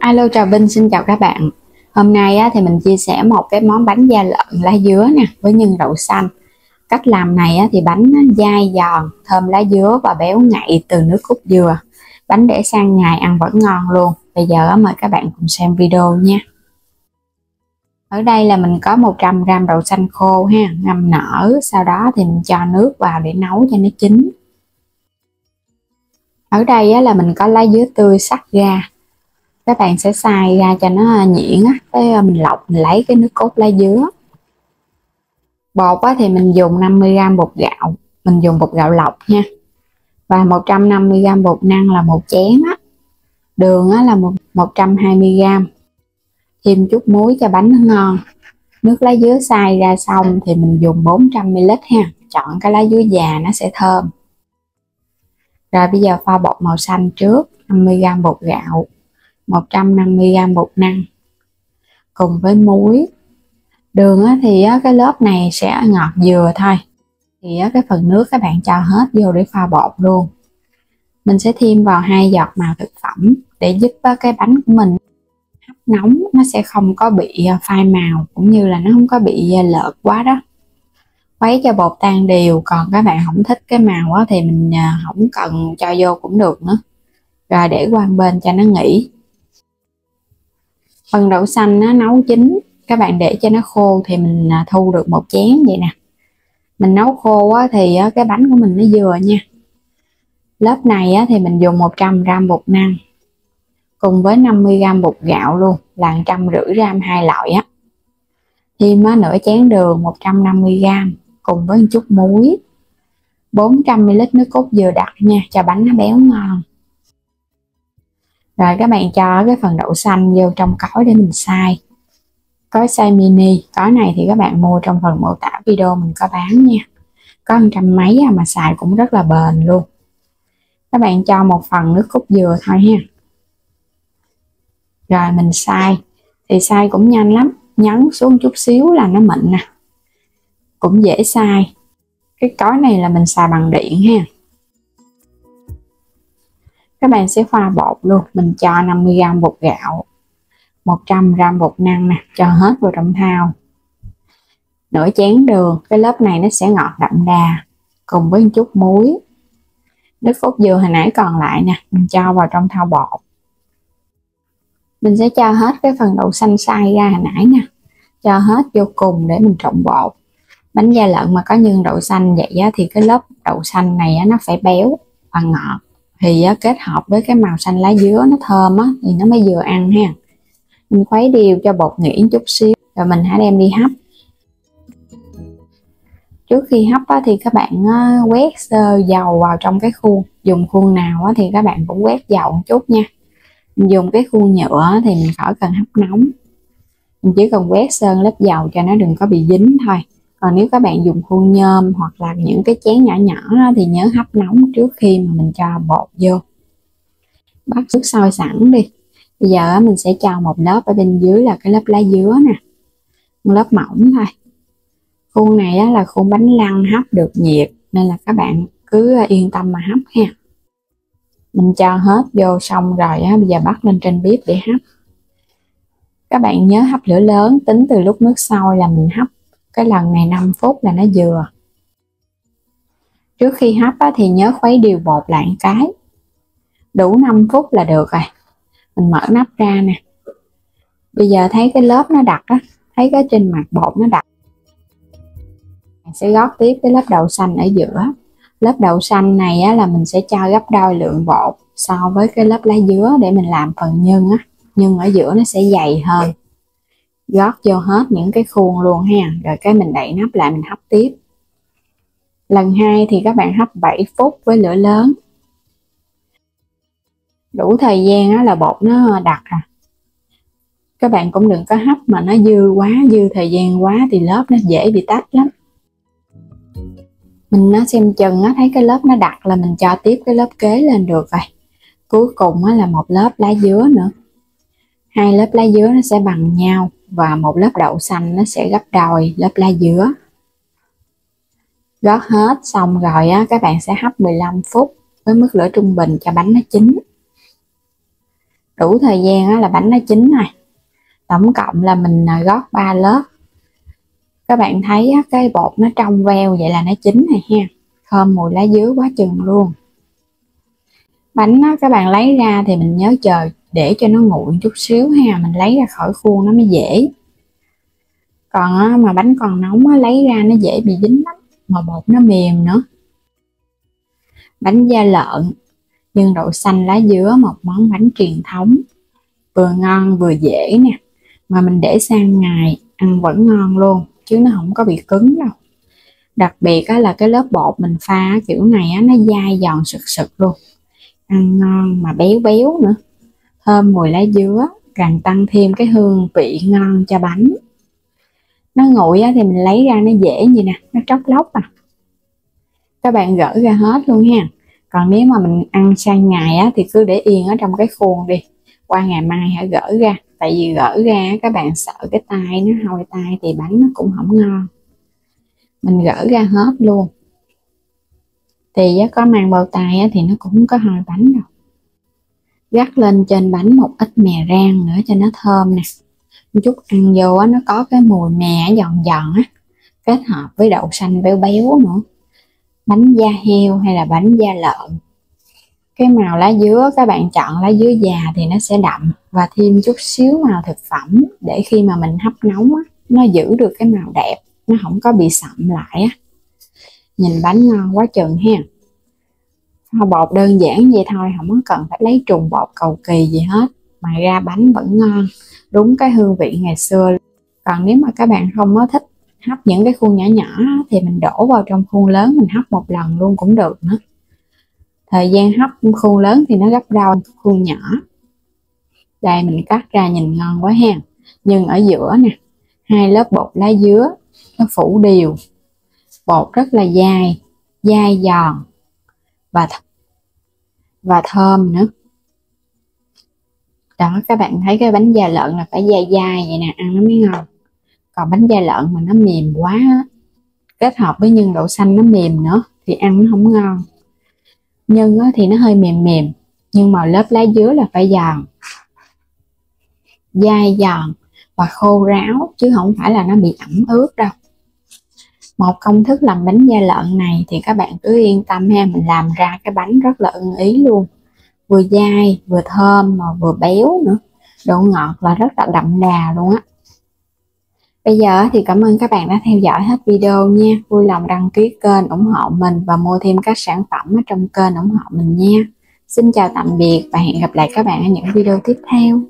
Alo, chào Vinh, xin chào các bạn. Hôm nay thì mình chia sẻ một cái món bánh da lợn lá dứa nè với nhân đậu xanh. Cách làm này thì bánh dai giòn, thơm lá dứa và béo ngậy từ nước cốt dừa. Bánh để sang ngày ăn vẫn ngon luôn. Bây giờ mời các bạn cùng xem video nha. Ở đây là mình có 100g đậu xanh khô ha, ngâm nở, sau đó thì mình cho nước vào để nấu cho nó chín. Ở đây là mình có lá dứa tươi sắc ra. Các bạn sẽ xay ra cho nó nhuyễn á, cái mình lọc mình lấy cái nước cốt lá dứa. Bột thì mình dùng 50g bột gạo, mình dùng bột gạo lọc nha, và 150g bột năng là một chén á. Đường là 120g, thêm chút muối cho bánh nó ngon. Nước lá dứa xay ra xong thì mình dùng 400ml ha, chọn cái lá dứa già nó sẽ thơm. Rồi bây giờ pha bột màu xanh trước, 50g bột gạo, 150g bột năng cùng với muối. Đường thì cái lớp này sẽ ngọt vừa thôi, thì cái phần nước các bạn cho hết vô để pha bột luôn. Mình sẽ thêm vào 2 giọt màu thực phẩm để giúp cái bánh của mình hấp nóng, nó sẽ không có bị phai màu, cũng như là nó không có bị lợt quá đó. Khuấy cho bột tan đều, còn các bạn không thích cái màu thì mình không cần cho vô cũng được nữa. Rồi để qua bên cho nó nghỉ. Phần đậu xanh nó nấu chín, các bạn để cho nó khô thì mình thu được một chén vậy nè. Mình nấu khô thì cái bánh của mình nó vừa nha. Lớp này thì mình dùng 100g bột năng cùng với 50g bột gạo luôn, là 150g hai loại á. Thêm nửa chén đường 150g cùng với một chút muối, 400ml nước cốt dừa đặc nha, cho bánh nó béo ngon. Rồi các bạn cho cái phần đậu xanh vô trong cối để mình xay. Cối xay mini, cối này thì các bạn mua trong phần mô tả video mình có bán nha. Có 100 mấy mà xài cũng rất là bền luôn. Các bạn cho một phần nước cốt dừa thôi ha. Rồi mình xay, thì xay cũng nhanh lắm, nhấn xuống chút xíu là nó mịn nè, cũng dễ xay. Cái cối này là mình xài bằng điện ha. Các bạn sẽ pha bột luôn, mình cho 50g bột gạo, 100g bột năng nè, cho hết vào trong thao. Nửa chén đường, cái lớp này nó sẽ ngọt đậm đà, cùng với một chút muối. Nước cốt dừa hồi nãy còn lại nè, mình cho vào trong thao bột. Mình sẽ cho hết cái phần đậu xanh xay ra hồi nãy nè, cho hết vô cùng để mình trộn bột. Bánh da lợn mà có nhân đậu xanh vậy thì cái lớp đậu xanh này nó phải béo và ngọt, thì kết hợp với cái màu xanh lá dứa nó thơm thì nó mới vừa ăn ha. Mình khuấy đều cho bột nghỉ chút xíu, rồi mình hãy đem đi hấp. Trước khi hấp thì các bạn quét sơ dầu vào trong cái khuôn. Dùng khuôn nào thì các bạn cũng quét dầu một chút nha. Mình dùng cái khuôn nhựa thì mình khỏi cần hấp nóng, mình chỉ cần quét sơn lớp dầu cho nó đừng có bị dính thôi. Còn nếu các bạn dùng khuôn nhôm hoặc là những cái chén nhỏ nhỏ thì nhớ hấp nóng trước khi mà mình cho bột vô. Bắt nước sôi sẵn đi. Bây giờ mình sẽ cho một lớp ở bên dưới là cái lớp lá dứa nè, một lớp mỏng thôi. Khuôn này là khuôn bánh lăng hấp được nhiệt, nên là các bạn cứ yên tâm mà hấp ha. Mình cho hết vô xong rồi bây giờ bắt lên trên bếp để hấp. Các bạn nhớ hấp lửa lớn, tính từ lúc nước sôi là mình hấp cái lần này 5 phút là nó vừa. Trước khi hấp thì nhớ khuấy đều bột lại một cái. Đủ 5 phút là được rồi. Mình mở nắp ra nè. Bây giờ thấy cái lớp nó đặc thấy cái trên mặt bột nó đặc. Mình sẽ gót tiếp cái lớp đậu xanh ở giữa. Lớp đậu xanh này là mình sẽ cho gấp đôi lượng bột so với cái lớp lá dứa để mình làm phần nhân nhân ở giữa nó sẽ dày hơn. Gót vô hết những cái khuôn luôn ha, rồi cái mình đậy nắp lại mình hấp tiếp. Lần 2 thì các bạn hấp 7 phút với lửa lớn. Đủ thời gian là bột nó đặc Các bạn cũng đừng có hấp mà nó dư quá, dư thời gian quá thì lớp nó dễ bị tách lắm. Mình xem chừng thấy cái lớp nó đặc là mình cho tiếp cái lớp kế lên được rồi. Cuối cùng là một lớp lá dứa nữa. 2 lớp lá dứa nó sẽ bằng nhau, và một lớp đậu xanh nó sẽ gấp đôi lớp lá dứa. Gót hết xong rồi các bạn sẽ hấp 15 phút với mức lửa trung bình cho bánh nó chín. đủ thời gian á, là bánh nó chín này. Tổng cộng là mình gót 3 lớp. Các bạn thấy á, cái bột nó trong veo vậy là nó chín này ha. Thơm mùi lá dứa quá chừng luôn. Bánh á, các bạn lấy ra thì mình nhớ chờ để cho nó nguội chút xíu ha, mình lấy ra khỏi khuôn nó mới dễ. Còn á, mà bánh còn nóng á, lấy ra nó dễ bị dính lắm, mà bột nó mềm nữa. Bánh da lợn nhân đậu xanh lá dứa, một món bánh truyền thống, vừa ngon vừa dễ nè, mà mình để sang ngày ăn vẫn ngon luôn, chứ nó không có bị cứng đâu. Đặc biệt á, là cái lớp bột mình pha kiểu này á, nó dai giòn sực sực luôn, ăn ngon mà béo béo nữa, thơm mùi lá dứa, càng tăng thêm cái hương vị ngon cho bánh. Nó nguội á, thì mình lấy ra nó dễ như nè, nó tróc lóc à. Các bạn gỡ ra hết luôn ha. Còn nếu mà mình ăn sang ngày á, thì cứ để yên ở trong cái khuôn đi, qua ngày mai hãy gỡ ra. Tại vì gỡ ra các bạn sợ cái tay nó hôi tay thì bánh nó cũng không ngon. Mình gỡ ra hết luôn. Thì có mang bao tay á, thì nó cũng không có hôi bánh đâu. Rắc lên trên bánh một ít mè rang nữa cho nó thơm nè. Một chút ăn vô á, nó có cái mùi mè giòn giòn á, kết hợp với đậu xanh béo béo nữa. Bánh da heo hay là bánh da lợn, cái màu lá dứa các bạn chọn lá dứa già thì nó sẽ đậm và thêm chút xíu màu thực phẩm, để khi mà mình hấp nóng á, nó giữ được cái màu đẹp, nó không có bị sậm lại á. Nhìn bánh ngon quá chừng ha. Bột đơn giản vậy thôi, không có cần phải lấy trùng bột cầu kỳ gì hết, mà ra bánh vẫn ngon, đúng cái hương vị ngày xưa. Còn nếu mà các bạn không có thích hấp những cái khuôn nhỏ nhỏ thì mình đổ vào trong khuôn lớn mình hấp một lần luôn cũng được nữa. Thời gian hấp khuôn lớn thì nó gấp đôi khuôn nhỏ. Đây mình cắt ra nhìn ngon quá ha. Nhưng ở giữa nè, hai lớp bột lá dứa nó phủ đều, bột rất là dai, dai giòn và thơm nữa. Đó, các bạn thấy cái bánh da lợn là phải dai dai vậy nè, ăn nó mới ngon. Còn bánh da lợn mà nó mềm quá, kết hợp với nhân đậu xanh nó mềm nữa thì ăn nó không ngon. Nhân thì nó hơi mềm mềm, nhưng mà lớp lá dứa là phải giòn, dai giòn và khô ráo, chứ không phải là nó bị ẩm ướt đâu. Một công thức làm bánh da lợn này thì các bạn cứ yên tâm ha, mình làm ra cái bánh rất là ưng ý luôn, vừa dai vừa thơm mà vừa béo nữa, độ ngọt là rất là đậm đà luôn á. Bây giờ thì cảm ơn các bạn đã theo dõi hết video nha. Vui lòng đăng ký kênh ủng hộ mình và mua thêm các sản phẩm ở trong kênh ủng hộ mình nha. Xin chào tạm biệt và hẹn gặp lại các bạn ở những video tiếp theo.